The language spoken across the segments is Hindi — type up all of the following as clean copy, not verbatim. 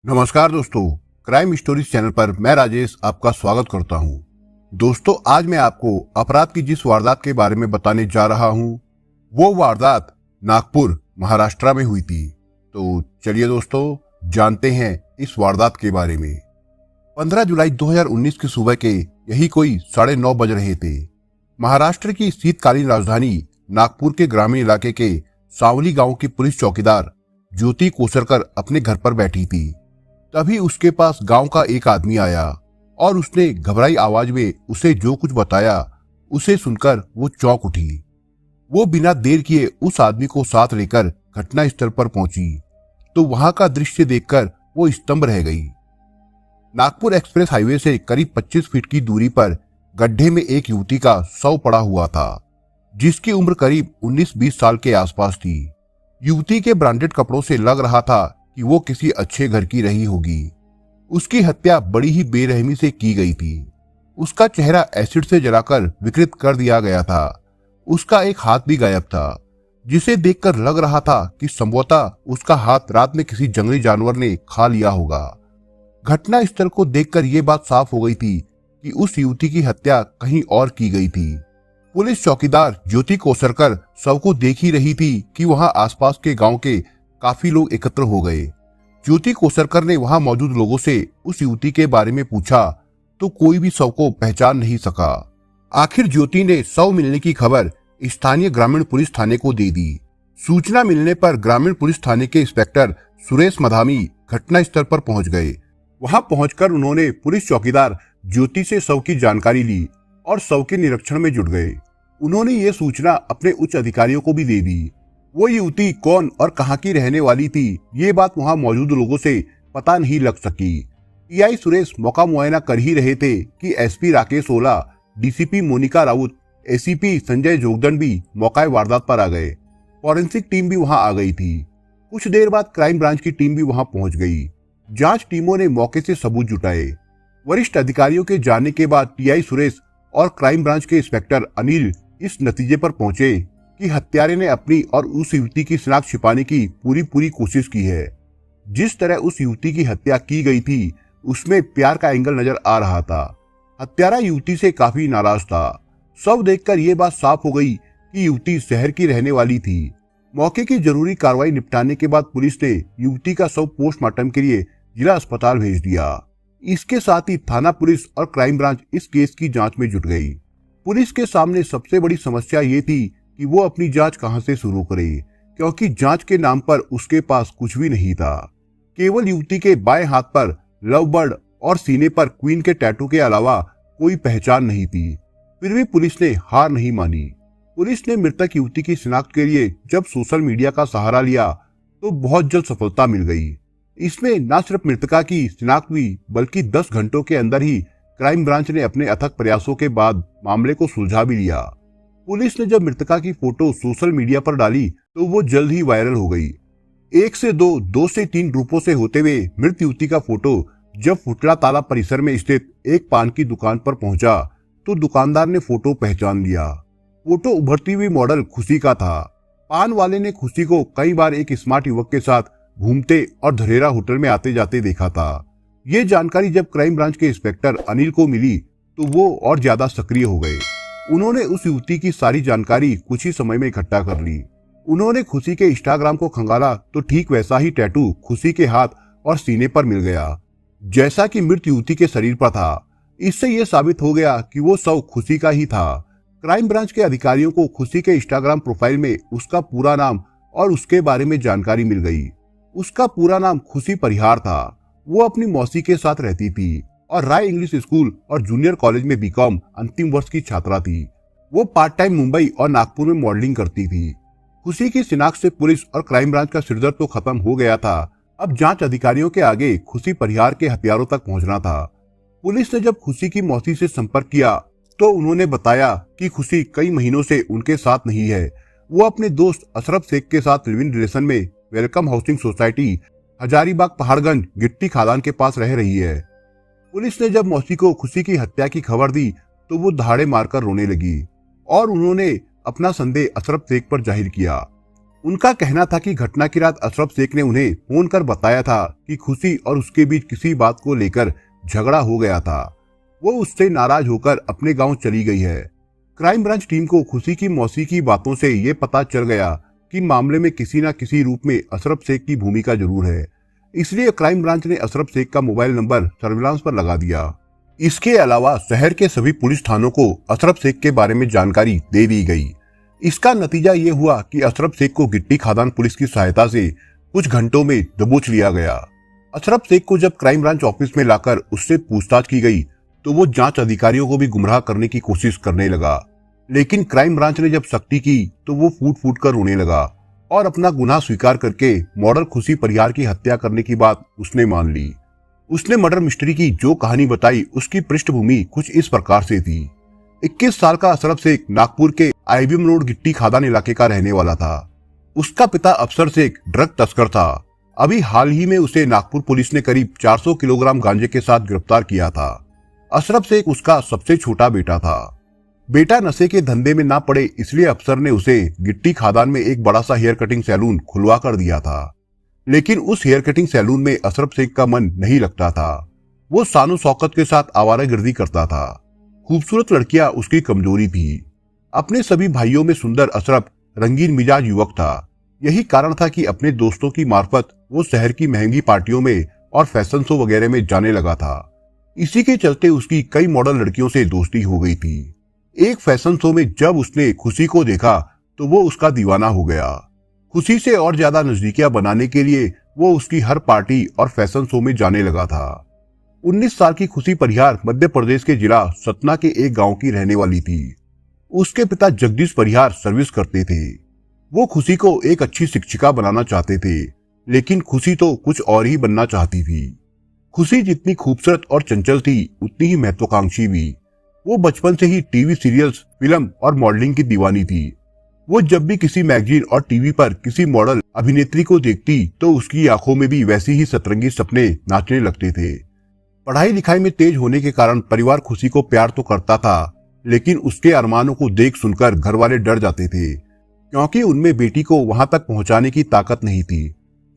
नमस्कार दोस्तों, क्राइम स्टोरीज चैनल पर मैं राजेश आपका स्वागत करता हूं। दोस्तों, आज मैं आपको अपराध की जिस वारदात के बारे में बताने जा रहा हूं, वो वारदात नागपुर, महाराष्ट्र में हुई थी। तो चलिए दोस्तों, जानते हैं इस वारदात के बारे में। 15 जुलाई 2019 की सुबह के यही कोई 9:30 बज रहे थे। महाराष्ट्र की शीतकालीन राजधानी नागपुर के ग्रामीण इलाके के सावली गांव की पुलिस चौकीदार ज्योति कोसरकर अपने घर पर बैठी थी। तभी उसके पास गांव का एक आदमी आया और उसने घबराई आवाज में उसे जो कुछ बताया, उसे सुनकर वो चौंक उठी। वो बिना देर किए उस आदमी को साथ लेकर घटना स्थल पर पहुंची तो वहां का दृश्य देखकर वो स्तंभ रह गई। नागपुर एक्सप्रेस हाईवे से करीब 25 फीट की दूरी पर गड्ढे में एक युवती का शव पड़ा हुआ था, जिसकी उम्र करीब 19-20 साल के आसपास थी। युवती के ब्रांडेड कपड़ों से लग रहा था कि वो किसी अच्छे घर की रही होगी। उसकी हत्या बड़ी ही बेरहमी से की गई थी। उसका चेहरा एसिड से जलाकर विकृत कर दिया गया था। उसका एक हाथ भी गायब था, जिसे देखकर लग रहा था कि संभवतः उसका हाथ रात में किसी जंगली जानवर ने खा लिया होगा। घटना स्थल को देखकर यह बात साफ हो गई थी कि उस युवती की हत्या कहीं और की गई थी। पुलिस चौकीदार ज्योति कोसरकर शव को देख ही रही थी कि वहां आसपास के गांव के काफी लोग एकत्र हो गए। ज्योति कोसरकर ने वहां मौजूद लोगों से उस युवती के बारे में पूछा तो कोई भी शव को पहचान नहीं सका। आखिर ज्योति ने शव मिलने की खबर स्थानीय ग्रामीण पुलिस थाने को दे दी। सूचना मिलने पर ग्रामीण पुलिस थाने के इंस्पेक्टर सुरेश मधामी घटना स्थल पर पहुंच गए। वहां पहुंचकर उन्होंने पुलिस चौकीदार ज्योति से शव की जानकारी ली और शव के निरीक्षण में जुट गए। उन्होंने ये सूचना अपने उच्च अधिकारियों को भी दे दी। वो युवती कौन और कहां की रहने वाली थी, ये बात वहां मौजूद लोगों से पता नहीं लग सकी। टीआई सुरेश मौका मुआयना कर ही रहे थे कि SP Rakesh Ola, DCP Monika Raut, ACP Sanjay Jogdand भी मौका वारदात पर आ गए। फॉरेंसिक टीम भी वहां आ गई थी। कुछ देर बाद क्राइम ब्रांच की टीम भी वहां पहुंच गई। जांच टीमों ने मौके से सबूत जुटाए। वरिष्ठ अधिकारियों के जाने के बाद टीआई सुरेश और क्राइम ब्रांच के इंस्पेक्टर अनिल इस नतीजे पर पहुंचे कि हत्यारे ने अपनी और उस युवती की शिनाख्त छिपाने की पूरी कोशिश की है। जिस तरह उस युवती की हत्या की गई थी, उसमें प्यार का एंगल नजर आ रहा था। हत्यारा युवती से काफी नाराज था। शव देखकर यह बात साफ हो गई कि युवती शहर की रहने वाली थी। मौके की जरूरी कार्रवाई निपटाने के बाद पुलिस ने युवती का शव पोस्टमार्टम के लिए जिला अस्पताल भेज दिया। इसके साथ ही थाना पुलिस और क्राइम ब्रांच इस केस की जांच में जुट गई। पुलिस के सामने सबसे बड़ी समस्या ये थी कि वो अपनी जांच कहां से शुरू करे, क्योंकि जांच के नाम पर उसके पास कुछ भी नहीं था। केवल युवती के बाएं हाथ पर लव बर्ड और सीने पर क्वीन के टैटू के अलावा कोई पहचान नहीं थी। फिर भी पुलिस ने हार नहीं मानी। पुलिस ने मृतक युवती की शिनाख्त के लिए जब सोशल मीडिया का सहारा लिया तो बहुत जल्द सफलता मिल गई। इसमें न सिर्फ मृतका की शिनाख्त हुई, बल्कि 10 घंटों के अंदर ही क्राइम ब्रांच ने अपने अथक प्रयासों के बाद मामले को सुलझा भी लिया। पुलिस ने जब मृतका की फोटो सोशल मीडिया पर डाली तो वो जल्द ही वायरल हो गई। 1 से 2, 2 से 3 ग्रुपों से होते हुए मृत युवती का फोटो जब फुटला तालाब परिसर में स्थित एक पान की दुकान पर पहुंचा तो दुकानदार ने फोटो पहचान लिया। फोटो उभरती हुई मॉडल खुशी का था। पान वाले ने खुशी को कई बार एक स्मार्ट युवक के साथ घूमते और धरेरा होटल में आते जाते देखा था। ये जानकारी जब क्राइम ब्रांच के इंस्पेक्टर अनिल को मिली तो वो और ज्यादा सक्रिय हो गए। उन्होंने उस युवती की सारी जानकारी कुछ ही समय में इकट्ठा कर ली। उन्होंने खुशी के इंस्टाग्राम को खंगाला तो ठीक वैसा ही टैटू खुशी के हाथ और सीने पर मिल गया, जैसा कि मृत युवती के शरीर पर था। इससे यह साबित हो गया कि वो शव खुशी का ही था। क्राइम ब्रांच के अधिकारियों को खुशी के इंस्टाग्राम प्रोफाइल में उसका पूरा नाम और उसके बारे में जानकारी मिल गई। उसका पूरा नाम खुशी परिहार था। वो अपनी मौसी के साथ रहती थी और राय इंग्लिश स्कूल और जूनियर कॉलेज में बीकॉम अंतिम वर्ष की छात्रा थी। वो पार्ट टाइम मुंबई और नागपुर में मॉडलिंग करती थी। खुशी की शिनाख्त से पुलिस और क्राइम ब्रांच का सिरदर्द तो खत्म हो गया था। अब जांच अधिकारियों के आगे खुशी परिहार के हथियारों तक पहुंचना था। पुलिस ने जब खुशी की मौसी से संपर्क किया तो उन्होंने बताया कि खुशी कई महीनों से उनके साथ नहीं है। वो अपने दोस्त अशरफ शेख के साथ लिव इन रिलेशन में welcome housing society, Hazaribagh, Paharganj, गिट्टी खादान के पास रह रही है। पुलिस ने जब मौसी को खुशी की हत्या की खबर दी तो वो दहाड़े मारकर रोने लगी और उन्होंने अपना संदेह अशरफ शेख पर जाहिर किया। उनका कहना था कि घटना की रात अशरफ शेख ने उन्हें फोन कर बताया था कि खुशी और उसके बीच किसी बात को लेकर झगड़ा हो गया था। वो उससे नाराज होकर अपने गांव चली गई है। क्राइम ब्रांच टीम को खुशी की मौसी की बातों से ये पता चल गया कि मामले में किसी न किसी रूप में अशरफ शेख की भूमिका जरूर है। इसलिए क्राइम ब्रांच ने अशरफ शेख का मोबाइल नंबर सर्विलांस पर लगा दिया। इसके अलावा शहर के सभी पुलिस थानों को अशरफ शेख के बारे में जानकारी दे दी गई। इसका नतीजा ये हुआ कि अशरफ शेख को गिट्टी खादान पुलिस की सहायता से कुछ घंटों में दबोच लिया गया। अशरफ शेख को जब क्राइम ब्रांच ऑफिस में लाकर उससे पूछताछ की गई तो वो जांच अधिकारियों को भी गुमराह करने की कोशिश करने लगा। लेकिन क्राइम ब्रांच ने जब सख्ती की तो वो फूट फूट कर रोने लगा और अपना गुनाह स्वीकार करके मॉडल खुशी परिहार की हत्या करने की बात उसने मान ली। उसने मर्डर मिस्ट्री की जो कहानी बताई उसकी पृष्ठभूमि कुछ इस प्रकार से थी। 21 साल का अशरफ शेख नागपुर के आईबीएम रोड गिट्टी खादान इलाके का रहने वाला था। उसका पिता अफसर शेख ड्रग तस्कर था। अभी हाल ही में उसे नागपुर पुलिस ने करीब 400 किलोग्राम गांजे के साथ गिरफ्तार किया था। अशरफ शेख उसका सबसे छोटा बेटा था। बेटा नशे के धंधे में ना पड़े इसलिए अफसर ने उसे गिट्टी खादान में एक बड़ा सा हेयर कटिंग सैलून खुलवा कर दिया था। लेकिन उस हेयर कटिंग सैलून में अशरफ शेख का मन नहीं लगता था। वो शानो शौकत के साथ आवारागर्दी करता था। खूबसूरत लड़कियां उसकी कमजोरी थी। अपने सभी भाइयों में सुंदर अशरफ रंगीन मिजाज युवक था। यही कारण था कि अपने दोस्तों की मार्फत वो शहर की महंगी पार्टियों में और फैशन शो वगैरह में जाने लगा था। इसी के चलते उसकी कई मॉडल लड़कियों से दोस्ती हो गई थी। एक फैशन शो में जब उसने खुशी को देखा तो वो उसका दीवाना हो गया। खुशी से और ज्यादा नजदीकियां बनाने के लिए वो उसकी हर पार्टी और फैशन शो में जाने लगा था। 19 साल की खुशी परिहार मध्य प्रदेश के जिला सतना के एक गांव की रहने वाली थी। उसके पिता जगदीश परिहार सर्विस करते थे। वो खुशी को एक अच्छी शिक्षिका बनाना चाहते थे, लेकिन खुशी तो कुछ और ही बनना चाहती थी। खुशी जितनी खूबसूरत और चंचल थी उतनी ही महत्वाकांक्षी भी। वो बचपन से ही टीवी सीरियल्स, फिल्म और मॉडलिंग की दीवानी थी। वो जब भी किसी मैगजीन और टीवी पर किसी मॉडल अभिनेत्री को देखती तो उसकी आंखों में भी वैसी ही सतरंगी सपने नाचने लगते थे। पढ़ाई लिखाई में तेज होने के कारण परिवार खुशी को प्यार तो करता था, लेकिन उसके अरमानों को देख सुनकर घर वाले डर जाते थे, क्योंकि उनमें बेटी को वहां तक पहुंचाने की ताकत नहीं थी।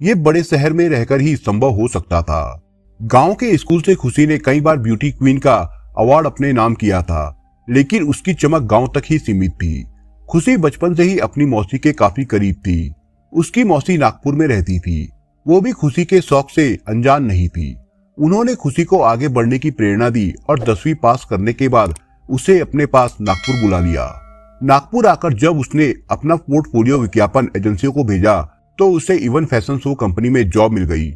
ये बड़े शहर में रहकर ही संभव हो सकता था। गांव के स्कूल से खुशी ने कई बार ब्यूटी क्वीन का अवार्ड अपने नाम किया था, लेकिन उसकी चमक गांव तक ही सीमित थी। खुशी बचपन से ही अपनी मौसी के काफी करीब थी। उसकी मौसी नागपुर में रहती थी। वो भी खुशी के शौक से अनजान नहीं थी। उन्होंने खुशी को आगे बढ़ने की प्रेरणा दी और 10वीं पास करने के बाद उसे अपने पास नागपुर बुला लिया। नागपुर आकर जब उसने अपना पोर्टफोलियो विज्ञापन एजेंसियों को भेजा तो उसे इवन फैशन शो कंपनी में जॉब मिल गई।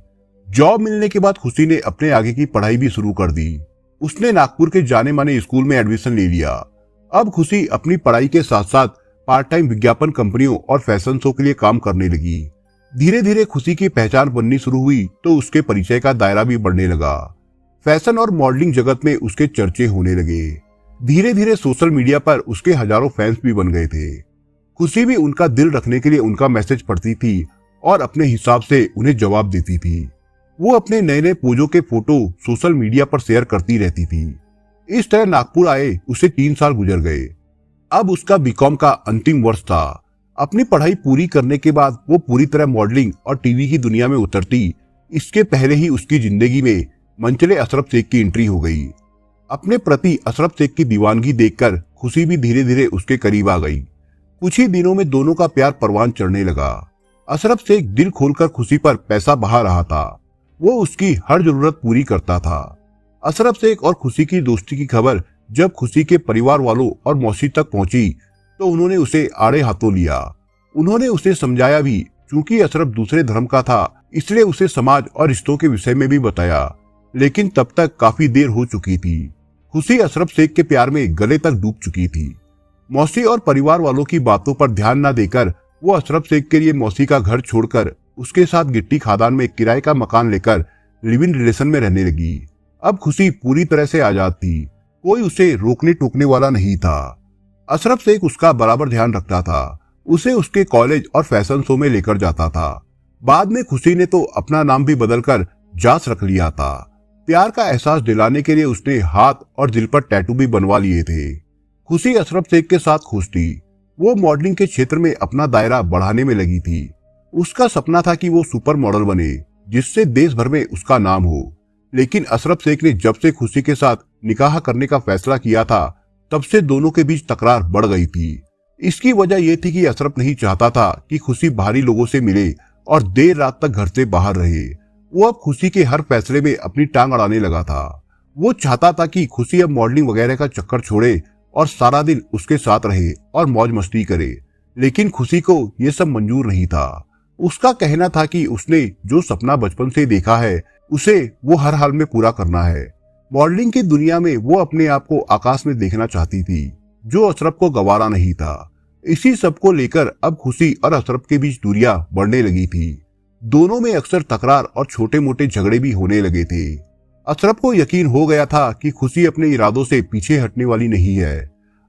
जॉब मिलने के बाद खुशी ने अपने आगे की पढ़ाई भी शुरू कर दी। उसने नागपुर के जाने माने स्कूल में एडमिशन ले लिया। अब खुशी अपनी पढ़ाई के साथ साथ पार्ट टाइम विज्ञापन कंपनियों और फैशन शो के लिए काम करने लगी। धीरे धीरे खुशी की पहचान बननी शुरू हुई तो उसके परिचय का दायरा भी बढ़ने लगा। फैशन और मॉडलिंग जगत में उसके चर्चे होने लगे। धीरे धीरे सोशल मीडिया पर उसके हजारों फैंस भी बन गए थे। खुशी भी उनका दिल रखने के लिए उनका मैसेज पढ़ती थी और अपने हिसाब से उन्हें जवाब देती थी। वो अपने नए नए पोजों के फोटो सोशल मीडिया पर शेयर करती रहती थी। इस तरह नागपुर आए उसे 3 साल गुजर गए। अब उसका बीकॉम का अंतिम वर्ष था। अपनी पढ़ाई पूरी करने के बाद वो पूरी तरह मॉडलिंग और टीवी की दुनिया में उतरती। इसके पहले ही उसकी जिंदगी में मंचले अशरफ शेख की एंट्री हो गई। अपने प्रति अशरफ शेख की दीवानगी देखकर खुशी भी धीरे धीरे उसके करीब आ गई। कुछ ही दिनों में दोनों का प्यार परवान चढ़ने लगा। अशरफ शेख दिल खोलकर खुशी पर पैसा बहा रहा था। वो उसकी हर जरूरत पूरी करता था। अशरफ शेख और खुशी की दोस्ती की खबर जब खुशी के परिवार वालों और मौसी तक पहुंची तो उन्होंने उसे आड़े हाथों लिया। उन्होंने उसे समझाया भी। चूंकि अशरफ दूसरे धर्म का था इसलिए उसे समाज और रिश्तों के विषय में भी बताया, लेकिन तब तक काफी देर हो चुकी थी। खुशी अशरफ शेख के प्यार में गले तक डूब चुकी थी। मौसी और परिवार वालों की बातों पर ध्यान न देकर वो अशरफ शेख के लिए मौसी का घर छोड़कर उसके साथ गिट्टी खादान में किराए का मकान लेकर लिव इन रिलेशन में रहने लगी। अब खुशी पूरी तरह से आजाद थी। कोई उसे रोकने टोकने वाला नहीं था। अशरफ शेख उसका बराबर ध्यान रखता था। उसे उसके कॉलेज और फैशन शो में लेकर जाता था। बाद में खुशी ने तो अपना नाम भी बदलकर जास रख लिया था। प्यार का एहसास दिलाने के लिए उसने हाथ और दिल पर टैटू भी बनवा लिए थे। खुशी अशरफ शेख के साथ खुश थी। वो मॉडलिंग के क्षेत्र में अपना दायरा बढ़ाने में लगी थी। उसका सपना था कि वो सुपर मॉडल बने, जिससे देश भर में उसका नाम हो। लेकिन अशरफ शेख ने जब से खुशी के साथ निकाह करने का फैसला किया था, तब से दोनों के बीच तकरार बढ़ गई थी। इसकी वजह यह थी कि अशरफ नहीं चाहता था कि खुशी बाहरी लोगों से मिले और देर रात तक घर से बाहर रहे। वो अब खुशी के हर फैसले में अपनी टांग अड़ाने लगा था। वो चाहता था कि खुशी अब मॉडलिंग वगैरह का चक्कर छोड़े और सारा दिन उसके साथ रहे और मौज मस्ती करे। लेकिन खुशी को यह सब मंजूर नहीं था। उसका कहना था कि उसने जो सपना बचपन से देखा है, उसे वो हर हाल में पूरा करना है। मॉडलिंग की दुनिया में वो अपने आप को आकाश में देखना चाहती थी, जो अशरफ को गवारा नहीं था। इसी सब को लेकर अब खुशी और अशरफ के बीच दूरियां बढ़ने लगी थी। दोनों में अक्सर तकरार और छोटे मोटे झगड़े भी होने लगे थे। अशरफ को यकीन हो गया था कि खुशी अपने इरादों से पीछे हटने वाली नहीं है।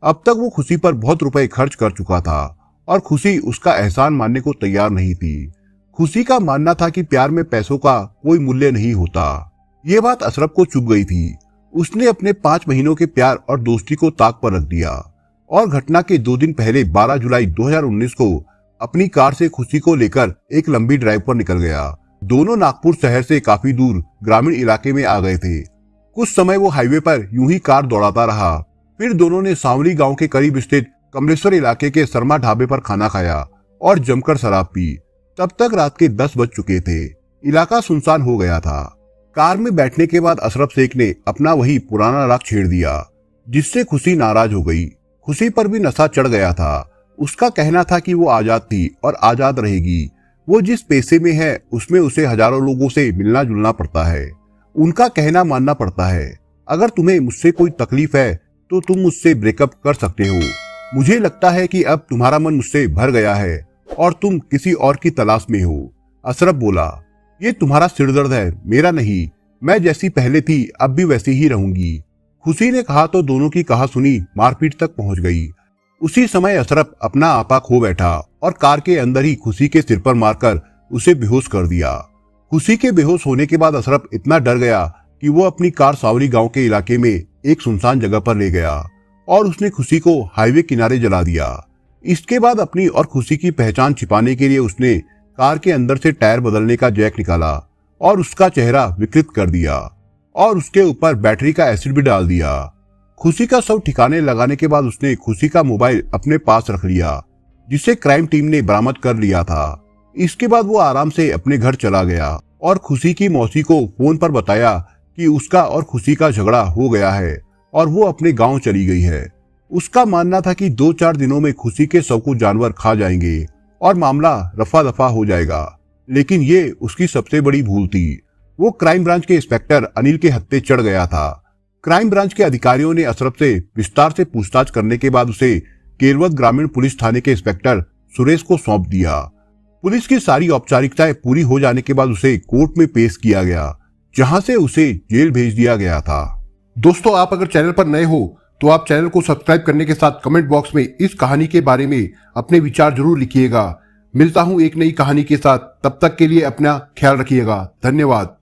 अब तक वो खुशी पर बहुत रुपए खर्च कर चुका था और खुशी उसका एहसान मानने को तैयार नहीं थी। खुशी का मानना था कि प्यार में पैसों का कोई मूल्य नहीं होता। ये बात अशरफ को चुभ गई थी। उसने अपने 5 महीनों के प्यार और दोस्ती को ताक पर रख दिया और घटना के 2 दिन पहले 12 जुलाई 2019 को अपनी कार से खुशी को लेकर एक लंबी ड्राइव पर निकल गया। दोनों नागपुर शहर से काफी दूर ग्रामीण इलाके में आ गए थे। कुछ समय वो हाईवे पर यूं ही कार दौड़ाता रहा। फिर दोनों ने सांवली गांव के करीब स्थित कमलेश्वर इलाके के शर्मा ढाबे पर खाना खाया और जमकर शराब पी। तब तक रात के 10 बज चुके थे। इलाका सुनसान हो गया था। कार में बैठने के बाद अशरफ शेख ने अपना वही पुराना राग छेड़ दिया, जिससे खुशी नाराज हो गई। खुशी पर भी नशा चढ़ गया था। उसका कहना था कि वो आजाद थी और आजाद रहेगी। वो जिस पेशे में है उसमें उसे हजारों लोगों से मिलना जुलना पड़ता है। उनका कहना मानना पड़ता है। अगर तुम्हें मुझसे कोई तकलीफ है तो तुम मुझसे ब्रेकअप कर सकते हो। मुझे लगता है कि अब तुम्हारा मन मुझसे भर गया है और तुम किसी और की तलाश में हो। अशरफ बोला, ये तुम्हारा सिरदर्द है, मेरा नहीं। मैं जैसी पहले थी अब भी वैसी ही रहूंगी। खुशी ने कहा तो दोनों की कहा सुनी मारपीट तक पहुंच गई। उसी समय अशरफ अपना आपा खो बैठा और कार के अंदर ही खुशी के सिर पर मारकर उसे बेहोश कर दिया। खुशी के बेहोश होने के बाद अशरफ इतना डर गया कि वो अपनी कार सावरी गांव के इलाके में एक सुनसान जगह पर ले गया और उसने खुशी को हाईवे किनारे जला दिया। इसके बाद अपनी और खुशी की पहचान छिपाने के लिए उसने कार के अंदर से टायर बदलने का जैक निकाला और उसका चेहरा विकृत कर दिया और उसके ऊपर बैटरी का एसिड भी डाल दिया। खुशी का शव ठिकाने लगाने के बाद उसने खुशी का मोबाइल अपने पास रख लिया, जिसे क्राइम टीम ने बरामद कर लिया था। इसके बाद वो आराम से अपने घर चला गया और खुशी की मौसी को फोन पर बताया कि उसका और खुशी का झगड़ा हो गया है और वो अपने गांव चली गई है। उसका मानना था कि 2-4 दिनों में खुशी के शव को जानवर खा जाएंगे और मामला रफा दफा हो जाएगा। लेकिन ये उसकी सबसे बड़ी भूल थी। वो क्राइम ब्रांच के इंस्पेक्टर अनिल के हत्थे चढ़ गया था। क्राइम ब्रांच के अधिकारियों ने अशरफ से विस्तार से पूछताछ करने के बाद उसे केरवत ग्रामीण पुलिस थाने के इंस्पेक्टर सुरेश को सौंप दिया। पुलिस की सारी औपचारिकताएं पूरी हो जाने के बाद उसे कोर्ट में पेश किया गया, जहां से उसे जेल भेज दिया गया था। दोस्तों, आप अगर चैनल पर नए हो तो आप चैनल को सब्सक्राइब करने के साथ कमेंट बॉक्स में इस कहानी के बारे में अपने विचार जरूर लिखिएगा। मिलता हूं एक नई कहानी के साथ, तब तक के लिए अपना ख्याल रखिएगा। धन्यवाद।